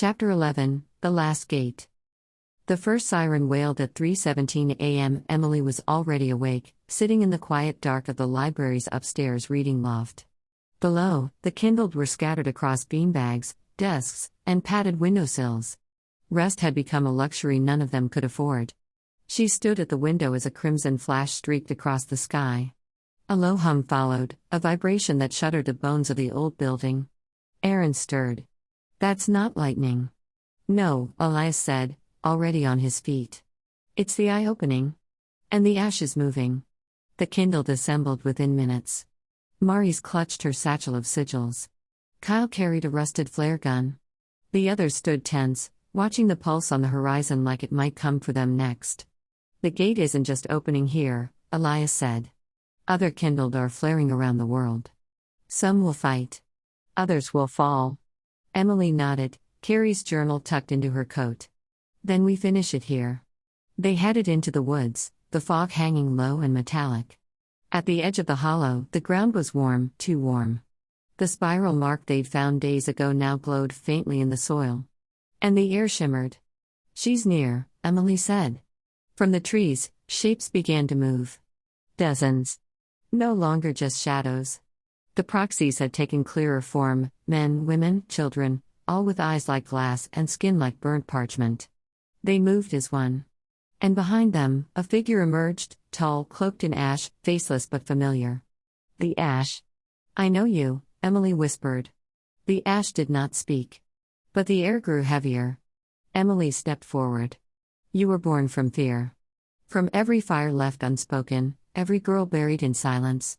Chapter 11, The Last Gate. The first siren wailed at 3:17 a.m. Emily was already awake, sitting in the quiet dark of the library's upstairs reading loft. Below, the kindled were scattered across beanbags, desks, and padded windowsills. Rest had become a luxury none of them could afford. She stood at the window as a crimson flash streaked across the sky. A low hum followed, a vibration that shuddered the bones of the old building. Aaron stirred. "That's not lightning." "No," Elias said, already on his feet. "It's the eye opening. And the ashes moving." The kindled assembled within minutes. Maurice clutched her satchel of sigils. Kyle carried a rusted flare gun. The others stood tense, watching the pulse on the horizon like it might come for them next. "The gate isn't just opening here," Elias said. "Other kindled are flaring around the world. Some will fight. Others will fall." Emily nodded, Carrie's journal tucked into her coat. "Then we finish it here." They headed into the woods, the fog hanging low and metallic. At the edge of the hollow, the ground was warm, too warm. The spiral mark they'd found days ago now glowed faintly in the soil. And the air shimmered. "She's near," Emily said. From the trees, shapes began to move. Dozens. No longer just shadows. The proxies had taken clearer form, men, women, children, all with eyes like glass and skin like burnt parchment. They moved as one. And behind them, a figure emerged, tall, cloaked in ash, faceless but familiar. "The ash." "I know you," Emily whispered. The ash did not speak. But the air grew heavier. Emily stepped forward. "You were born from fear. From every fire left unspoken, every girl buried in silence.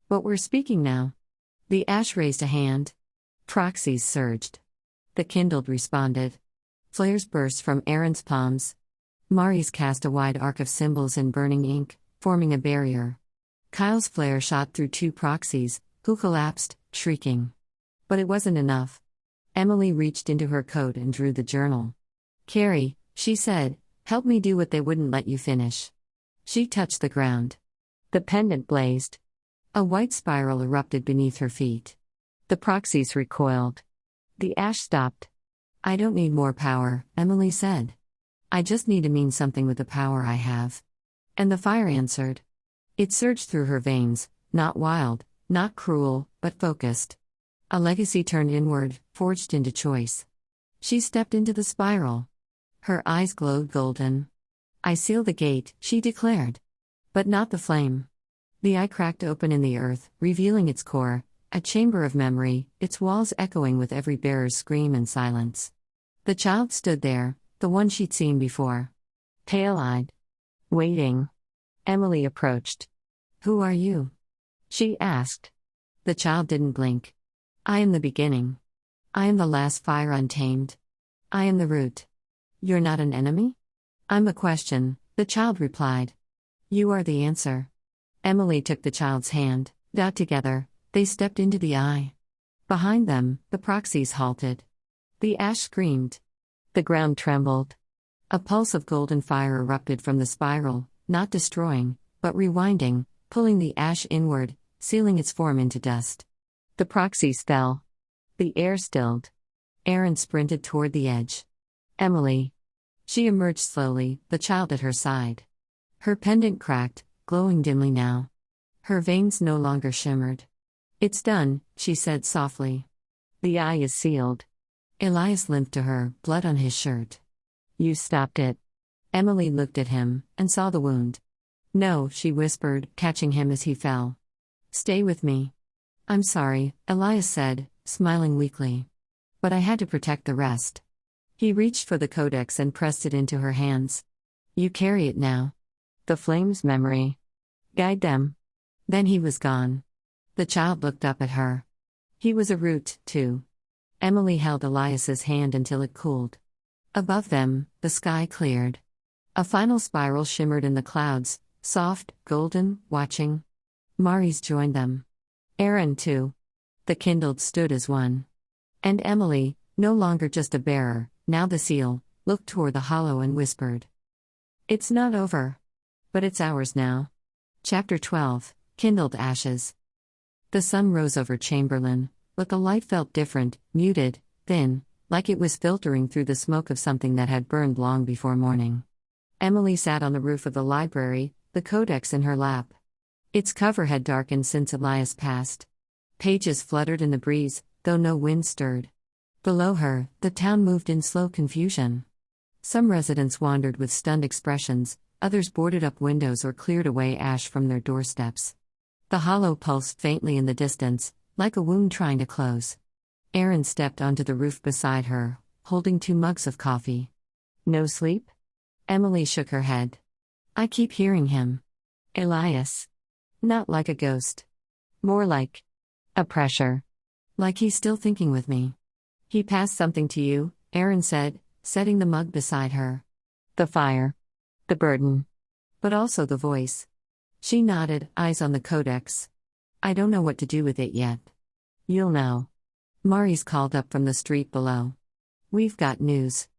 But we're speaking now." The ash raised a hand. Proxies surged. The kindled responded. Flares burst from Aaron's palms. Maurice cast a wide arc of symbols in burning ink, forming a barrier. Kyle's flare shot through two proxies, who collapsed, shrieking. But it wasn't enough. Emily reached into her coat and drew the journal. "Carrie," she said, "help me do what they wouldn't let you finish." She touched the ground. The pendant blazed. A white spiral erupted beneath her feet. The proxies recoiled. The ash stopped. "I don't need more power," Emily said. "I just need to mean something with the power I have." And the fire answered. It surged through her veins, not wild, not cruel, but focused. A legacy turned inward, forged into choice. She stepped into the spiral. Her eyes glowed golden. "I seal the gate," she declared. But not the flame. The eye cracked open in the earth, revealing its core, a chamber of memory, its walls echoing with every bearer's scream and silence. The child stood there, the one she'd seen before. Pale-eyed. Waiting. Emily approached. "Who are you?" she asked. The child didn't blink. "I am the beginning. I am the last fire untamed. I am the root." "You're not an enemy?" "I'm a question," the child replied. "You are the answer." Emily took the child's hand. Down together, they stepped into the eye. Behind them, the proxies halted. The ash screamed. The ground trembled. A pulse of golden fire erupted from the spiral, not destroying, but rewinding, pulling the ash inward, sealing its form into dust. The proxies fell. The air stilled. Aaron sprinted toward the edge. "Emily." She emerged slowly, the child at her side. Her pendant cracked, glowing dimly now. Her veins no longer shimmered. "It's done," she said softly. "The eye is sealed." Elias limped to her, blood on his shirt. "You stopped it." Emily looked at him, and saw the wound. "No," she whispered, catching him as he fell. "Stay with me." "I'm sorry," Elias said, smiling weakly. "But I had to protect the rest." He reached for the codex and pressed it into her hands. "You carry it now. The flame's memory. Guide them." Then he was gone. The child looked up at her. He was a root, too. Emily held Elias's hand until it cooled. Above them, the sky cleared. A final spiral shimmered in the clouds, soft, golden, watching. Maurice joined them. Aaron, too. The kindled stood as one. And Emily, no longer just a bearer, now the seal, looked toward the hollow and whispered. "It's not over. But it's ours now." Chapter 12, Kindled Ashes. The sun rose over Chamberlain, but the light felt different, muted, thin, like it was filtering through the smoke of something that had burned long before morning. Emily sat on the roof of the library, the codex in her lap. Its cover had darkened since Elias passed. Pages fluttered in the breeze, though no wind stirred. Below her, the town moved in slow confusion. Some residents wandered with stunned expressions, others boarded up windows or cleared away ash from their doorsteps. The hollow pulsed faintly in the distance, like a wound trying to close. Erin stepped onto the roof beside her, holding 2 mugs of coffee. No sleep? Emily shook her head. I keep hearing him. Elias. Not like a ghost. More like a pressure. Like he's still thinking with me. He passed something to you, Erin said, setting the mug beside her. The fire. The burden. But also the voice. She nodded, eyes on the codex. I don't know what to do with it yet. You'll know. Maurice called up from the street below. We've got news.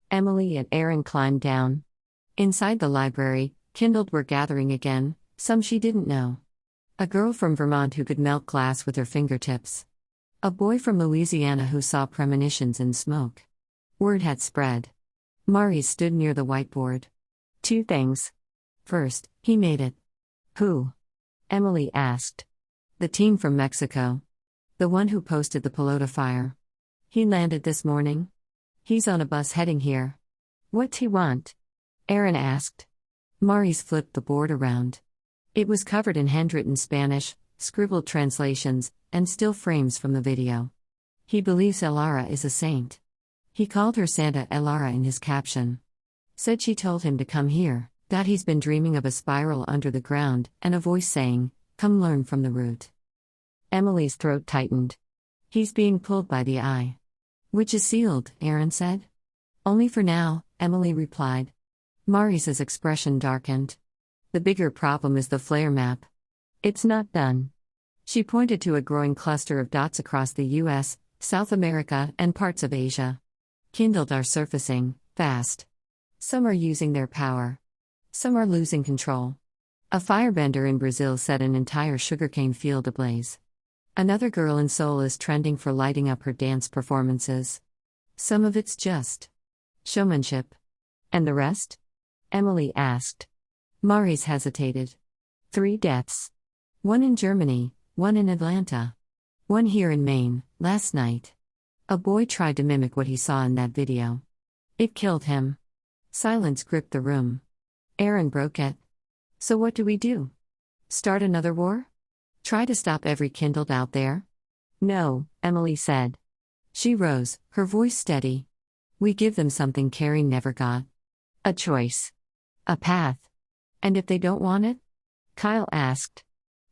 Emily and Erin climbed down. Inside the library, kindled were gathering again, some she didn't know. A girl from Vermont who could melt glass with her fingertips. A boy from Louisiana who saw premonitions in smoke. Word had spread. Maurice stood near the whiteboard. 2 things. First, he made it. Who? Emily asked. The team from Mexico. The one who posted the pelota fire. He landed this morning. He's on a bus heading here. What's he want? Erin asked. Maurice flipped the board around. It was covered in handwritten Spanish, scribbled translations, and still frames from the video. He believes Elara is a saint. He called her Santa Elara in his caption. Said she told him to come here, that he's been dreaming of a spiral under the ground, and a voice saying, come learn from the root. Emily's throat tightened. He's being pulled by the eye. Which is sealed, Erin said. Only for now, Emily replied. Maurice's expression darkened. The bigger problem is the flare map. It's not done. She pointed to a growing cluster of dots across the US, South America, and parts of Asia. Kindled are surfacing, fast. Some are using their power. Some are losing control. A firebender in Brazil set an entire sugarcane field ablaze. Another girl in Seoul is trending for lighting up her dance performances. Some of it's just showmanship. And the rest? Emily asked. Maurice hesitated. 3 deaths. 1 in Germany, 1 in Atlanta. 1 here in Maine, last night. A boy tried to mimic what he saw in that video. It killed him. Silence gripped the room. Erin broke it. So what do we do? Start another war? Try to stop every kindled out there? No, Emily said. She rose, her voice steady. We give them something Carrie never got. A choice. A path. And if they don't want it? Kyle asked.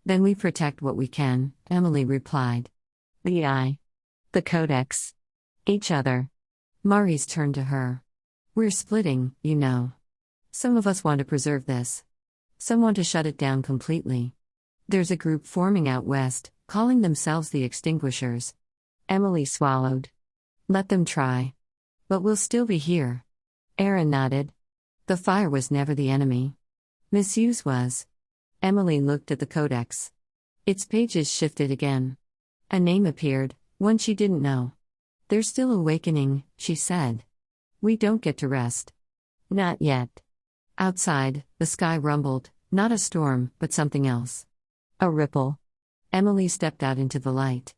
Then we protect what we can, Emily replied. The eye. The codex. Each other. Maurice turned to her. We're splitting, you know. Some of us want to preserve this. Some want to shut it down completely. There's a group forming out west, calling themselves the Extinguishers. Emily swallowed. Let them try. But we'll still be here. Erin nodded. The fire was never the enemy. Misuse was. Emily looked at the codex. Its pages shifted again. A name appeared, one she didn't know. They're still awakening, she said. We don't get to rest. Not yet. Outside, the sky rumbled, not a storm, but something else. A ripple. Emily stepped out into the light.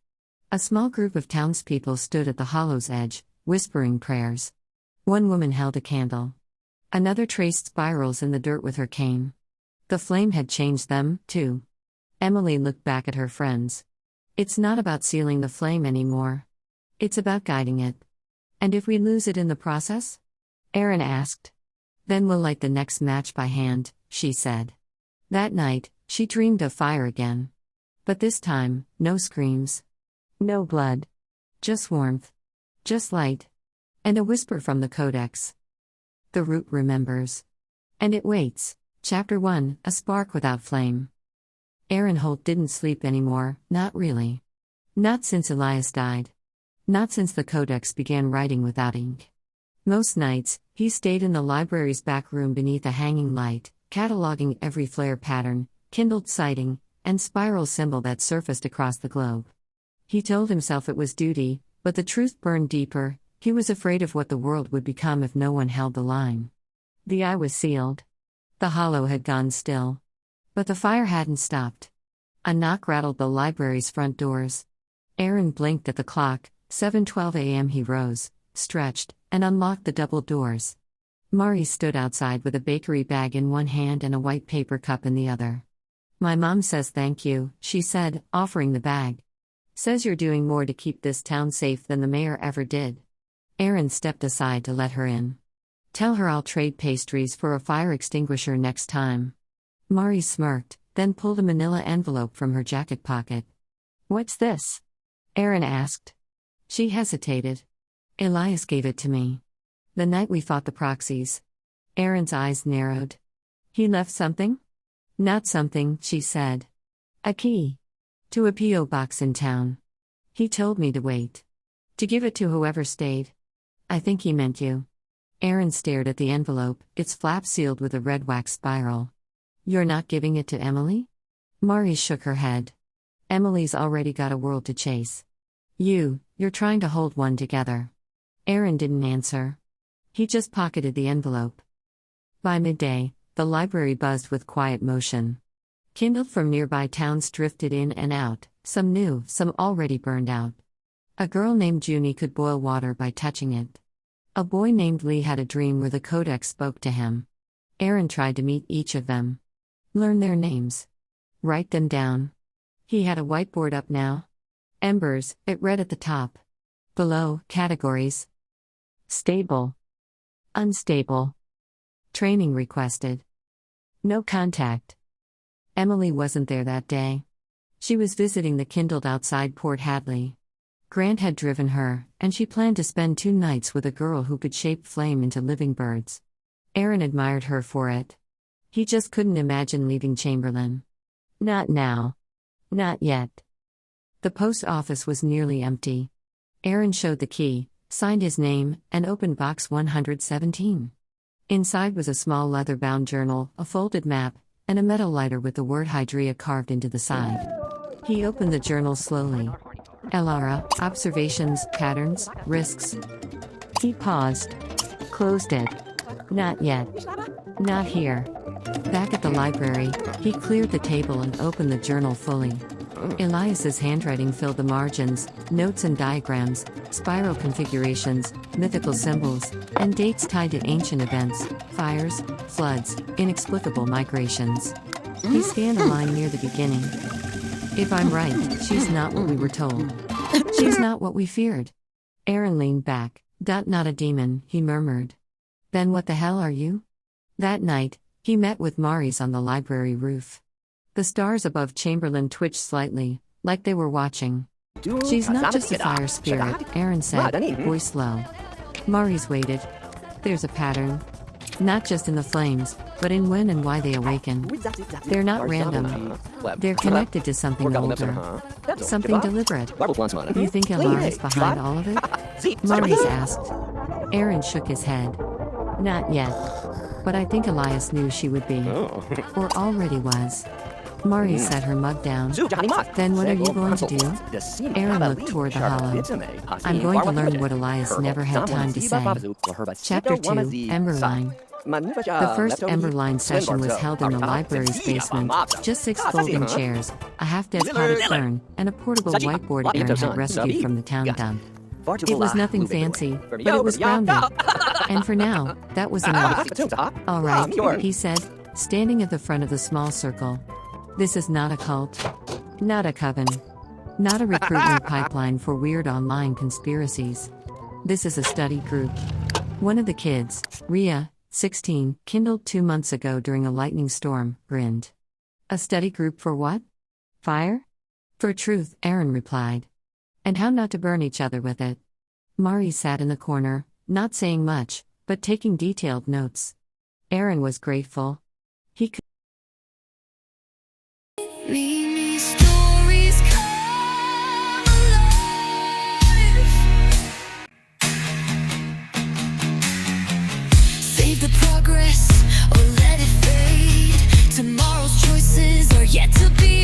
A small group of townspeople stood at the hollow's edge, whispering prayers. One woman held a candle. Another traced spirals in the dirt with her cane. The flame had changed them, too. Emily looked back at her friends. It's not about sealing the flame anymore. It's about guiding it. And if we lose it in the process? Erin asked. Then we'll light the next match by hand, she said. That night, she dreamed of fire again. But this time, no screams. No blood. Just warmth. Just light. And a whisper from the codex. The root remembers. And it waits. Chapter 1, A Spark Without Flame. Erin Holt didn't sleep anymore, not really. Not since Elias died. Not since the codex began writing without ink. Most nights, he stayed in the library's back room beneath a hanging light, cataloging every flare pattern, kindled sighting, and spiral symbol that surfaced across the globe. He told himself it was duty, but the truth burned deeper. He was afraid of what the world would become if no one held the line. The eye was sealed. The hollow had gone still. But the fire hadn't stopped. A knock rattled the library's front doors. Aaron blinked at the clock. 7:12 a.m. He rose, stretched, and unlocked the double doors. Mari stood outside with a bakery bag in one hand and a white paper cup in the other. "My mom says thank you," she said, offering the bag. "Says you're doing more to keep this town safe than the mayor ever did." Aaron stepped aside to let her in. "Tell her I'll trade pastries for a fire extinguisher next time." Mari smirked, then pulled a manila envelope from her jacket pocket. "What's this?" Aaron asked. She hesitated. "Elias gave it to me. The night we fought the proxies." Aaron's eyes narrowed. "He left something?" "Not something," she said. "A key. To a P.O. box in town. He told me to wait. To give it to whoever stayed. I think he meant you." Aaron stared at the envelope, its flap sealed with a red wax spiral. "You're not giving it to Emily?" Mari shook her head. "Emily's already got a world to chase. You're trying to hold one together." Aaron didn't answer. He just pocketed the envelope. By midday, the library buzzed with quiet motion. Kindle from nearby towns drifted in and out, some new, some already burned out. A girl named Junie could boil water by touching it. A boy named Lee had a dream where the codex spoke to him. Aaron tried to meet each of them. Learn their names. Write them down. He had a whiteboard up now. Embers, it read at the top. Below, categories. Stable. Unstable. Training requested. No contact. Emily wasn't there that day. She was visiting the kindled outside Port Hadley. Grant had driven her, and she planned to spend 2 nights with a girl who could shape flame into living birds. Aaron admired her for it. He just couldn't imagine leaving Chamberlain. Not now. Not yet. The post office was nearly empty. Aaron showed the key, signed his name, and opened box 117. Inside was a small leather-bound journal, a folded map, and a metal lighter with the word Hydrea carved into the side. He opened the journal slowly. Elara, observations, patterns, risks. He paused. Closed it. Not yet. Not here. Back at the library, he cleared the table and opened the journal fully. Elias's handwriting filled the margins, notes and diagrams, spiral configurations, mythical symbols, and dates tied to ancient events, fires, floods, inexplicable migrations. He scanned a line near the beginning. "If I'm right, she's not what we were told. She's not what we feared." Aaron leaned back. "Not a demon," he murmured. "Then what the hell are you?" That night, he met with Mari's on the library roof. The stars above Chamberlain twitched slightly, like they were watching. "She's not just a fire spirit," Aaron said, voice low. Mari's waited. "There's a pattern. Not just in the flames, but in when and why they awaken. They're not random. They're connected to something older. Something deliberate. You think Elias behind all of it?" Mari's asked. Aaron shook his head. "Not yet. But I think Elias knew she would be. Or already was." Mari set her mug down. "Then what are you going to do?" Aaron looked toward the hollow. "I'm going to learn what Elias never had time to say." Chapter 2, Emberline. The first Emberline session was held in the library's basement. Just 6 folding chairs, a half-dead potted fern, and a portable whiteboard Aaron had rescued from the town dump. It was nothing fancy, but it was grounded. And for now, that was enough. "All right," he said, standing at the front of the small circle. "This is not a cult. Not a coven. Not a recruitment pipeline for weird online conspiracies. This is a study group." One of the kids, Ria, 16, kindled 2 months ago during a lightning storm, grinned. "A study group for what? Fire?" "For truth," Aaron replied. "And how not to burn each other with it." Mari sat in the corner, not saying much, but taking detailed notes. Aaron was grateful. He could Mimi stories come alive. Save the progress or let it fade. Tomorrow's choices are yet to be